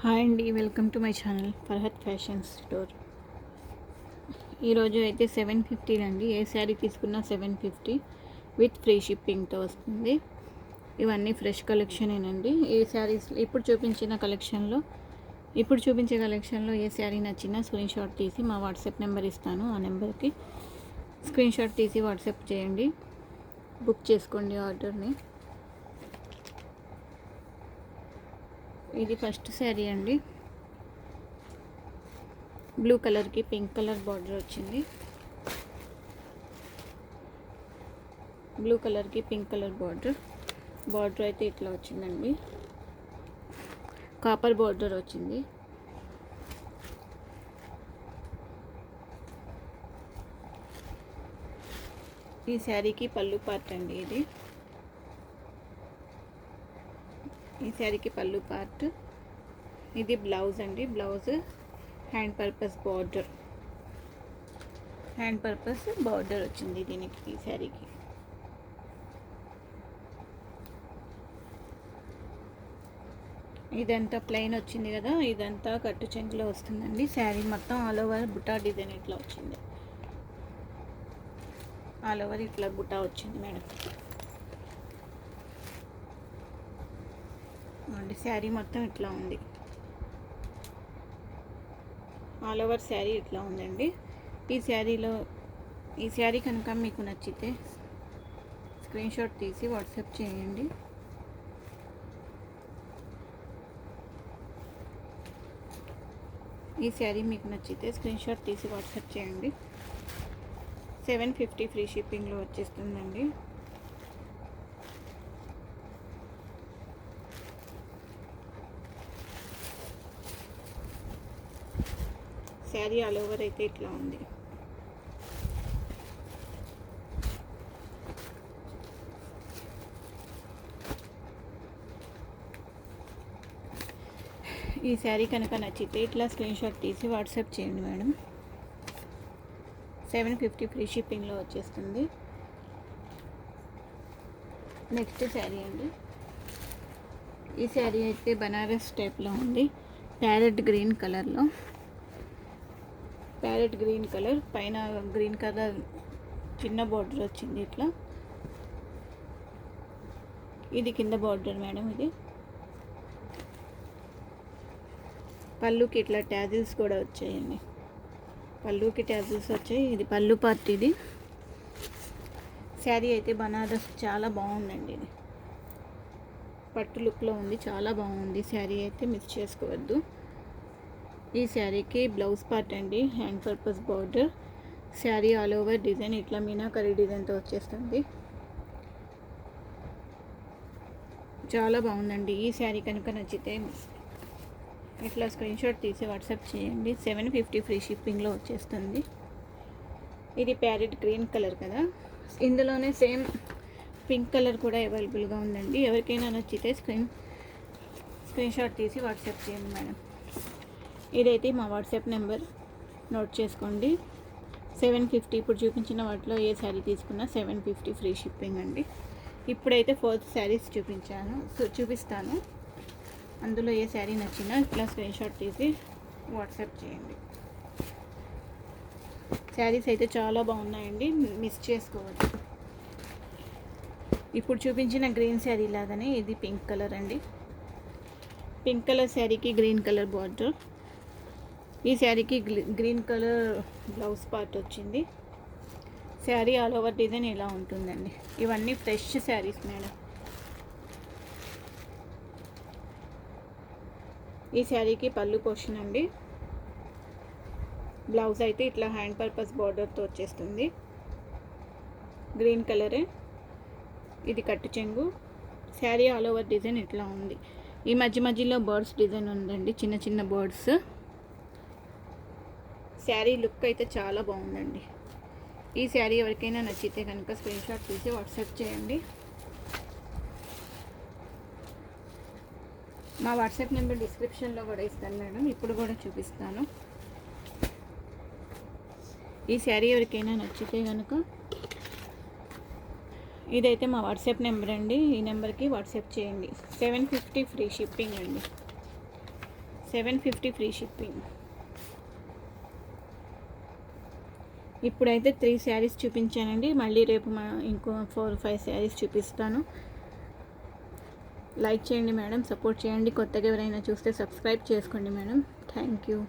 Hi అండి, welcome to my channel Farhat fashion store. ఈరోజు అయితే 750 అండి. ఏ శారీ తీసుకున్నా 750 విత్ ఫ్రీ షిప్పింగ్తో వస్తుంది. ఇవన్నీ ఫ్రెష్ కలెక్షనేనండి. ఏ శారీస్ ఇప్పుడు చూపించే కలెక్షన్లో ఏ శారీ నచ్చినా స్క్రీన్ షాట్ తీసి మా వాట్సాప్ నెంబర్ ఇస్తాను. ఆ నెంబర్కి స్క్రీన్ షాట్ తీసి వాట్సాప్ చేయండి, బుక్ చేసుకోండి ఆర్డర్ని. ఇది ఫస్ట్ శారీ అండి. బ్లూ కలర్కి పింక్ కలర్ బార్డర్ వచ్చింది. బ్లూ కలర్కి పింక్ కలర్ బార్డర్ అయితే ఇట్లా వచ్చిందండి. కాపర్ బార్డర్ వచ్చింది. ఈ శారీకి పళ్ళు పార్ట్ అండి. ఈ శారీకి పళ్ళు పార్ట్. ఇది బ్లౌజ్ అండి. బ్లౌజ్ హ్యాండ్ పర్పస్ బార్డర్ వచ్చింది దీనికి. ఈ శారీకి ఇదంతా ప్లెయిన్ వచ్చింది కదా, ఇదంతా కట్టు చెంగులో వస్తుందండి. శారీ మొత్తం ఆల్ ఓవర్ బుటా డిజైన్ ఇట్లా వచ్చింది. ఆల్ ఓవర్ ఇట్లా బుటా వచ్చింది మేడం. శారీ మొత్తం ఇట్లా ఉంది. ఆల్ ఓవర్ శారీ ఇట్లా ఉందండి. ఈ శారీ కనుక మీకు నచ్చితే స్క్రీన్ షాట్ తీసి వాట్సాప్ చేయండి. ఈ శారీ మీకు నచ్చితే స్క్రీన్ షాట్ తీసి వాట్సాప్ చేయండి. 750 ఫ్రీ షిప్పింగ్లో వచ్చేస్తుందండి. శారీ ఆల్ ఓవర్ అయితే ఇట్లా ఉంది. ఈ శారీ కనుక నచ్చితే ఇట్లా స్క్రీన్ షాట్ తీసి వాట్సాప్ చేయండి మేడం. 750 ఫ్రీ షిప్పింగ్లో వచ్చేస్తుంది. నెక్స్ట్ శారీ అండి. ఈ శారీ అయితే బనారస్ టైప్లో ఉంది. ప్యారెట్ గ్రీన్ కలర్ పైన గ్రీన్ కలర్ చిన్న బార్డర్ వచ్చింది ఇట్లా. ఇది కింద బార్డర్ మేడం. ఇది పళ్ళుకి ఇట్లా ట్యాజిల్స్ కూడా వచ్చాయండి. ఇది పళ్ళు పార్ట్. ఇది శారీ అయితే బనారస్ చాలా బాగుందండి. ఇది పట్టు లుక్లో ఉంది, చాలా బాగుంది. శారీ అయితే మిస్ చేసుకోవద్దు. ఈ శారీకి బ్లౌజ్ పార్ట్ అండి, hand purpose border. Sari all over design ఇట్లా మీనాకరీ డిజైన్తో వచ్చేస్తుంది. చాలా బాగుందండి. ఈ శారీ కనుక నచ్చితే ఇట్లా స్క్రీన్ షాట్ తీసి వాట్సాప్ చేయండి. 750 ఫ్రీ షిప్పింగ్లో వచ్చేస్తుంది. ఇది ప్యారెట్ గ్రీన్ కలర్ కదా, ఇందులోనే సేమ్ పింక్ కలర్ కూడా అవైలబుల్గా ఉందండి. ఎవరికైనా నచ్చితే స్క్రీన్ షాట్ తీసి వాట్సాప్ చేయండి మేడం. ఇదైతే మా వాట్సాప్ నెంబర్ నోట్ చేసుకోండి. 750. ఇప్పుడు చూపించిన వాటిలో ఏ శారీ తీసుకున్నా 750 ఫ్రీ షిప్పింగ్ అండి. ఇప్పుడైతే 4 శారీస్ చూపిస్తాను. అందులో ఏ శారీ నచ్చినా ఇట్లా స్క్రీన్ షాట్ తీసి వాట్సాప్ చేయండి. శారీస్ అయితే చాలా బాగున్నాయండి, మిస్ చేసుకోవద్దు. ఇప్పుడు చూపించిన గ్రీన్ శారీ లాగానే ఇది పింక్ కలర్ అండి. పింక్ కలర్ శారీకి గ్రీన్ కలర్ బార్డర్. ఈ శారీకి గ్రీన్ కలర్ బ్లౌజ్ పార్ట్ వచ్చింది. శారీ ఆల్ ఓవర్ డిజైన్ ఇలా ఉంటుందండి. ఇవన్నీ ఫ్రెష్ శారీస్ మేడం. ఈ శారీకి పళ్ళు పోర్షన్ అండి. బ్లౌజ్ అయితే ఇట్లా హ్యాండ్ పర్పస్ బార్డర్తో వచ్చేస్తుంది. గ్రీన్ కలరే. ఇది కట్టు చెంగు. శారీ ఆల్ ఓవర్ డిజైన్ ఇట్లా ఉంది. ఈ మధ్యలో బర్డ్స్ డిజైన్ ఉందండి, చిన్న చిన్న బర్డ్స్. శారీ లుక్ అయితే చాలా బాగుందండి. ఈ శారీ ఎవరికైనా నచ్చితే కనుక స్క్రీన్ షాట్ తీసి వాట్సాప్ చేయండి. మా వాట్సాప్ నెంబర్ డిస్క్రిప్షన్లో కూడా ఇస్తాను మేడం. ఇప్పుడు కూడా చూపిస్తాను. ఈ శారీ ఎవరికైనా నచ్చితే కనుక ఇదైతే మా వాట్సాప్ నెంబర్ అండి. ఈ నెంబర్కి వాట్సాప్ చేయండి. 750 ఫ్రీ షిప్పింగ్ అండి. 750 ఫ్రీ షిప్పింగ్. ఇప్పుడైతే 3 శారీస్ చూపించానండి. మళ్ళీ రేపు ఇంకో 4-5 శారీస్ చూపిస్తాను. లైక్ చేయండి మేడం, సపోర్ట్ చేయండి. కొత్తగా ఎవరైనా చూస్తే సబ్స్క్రైబ్ చేసుకోండి మేడం. Thank you.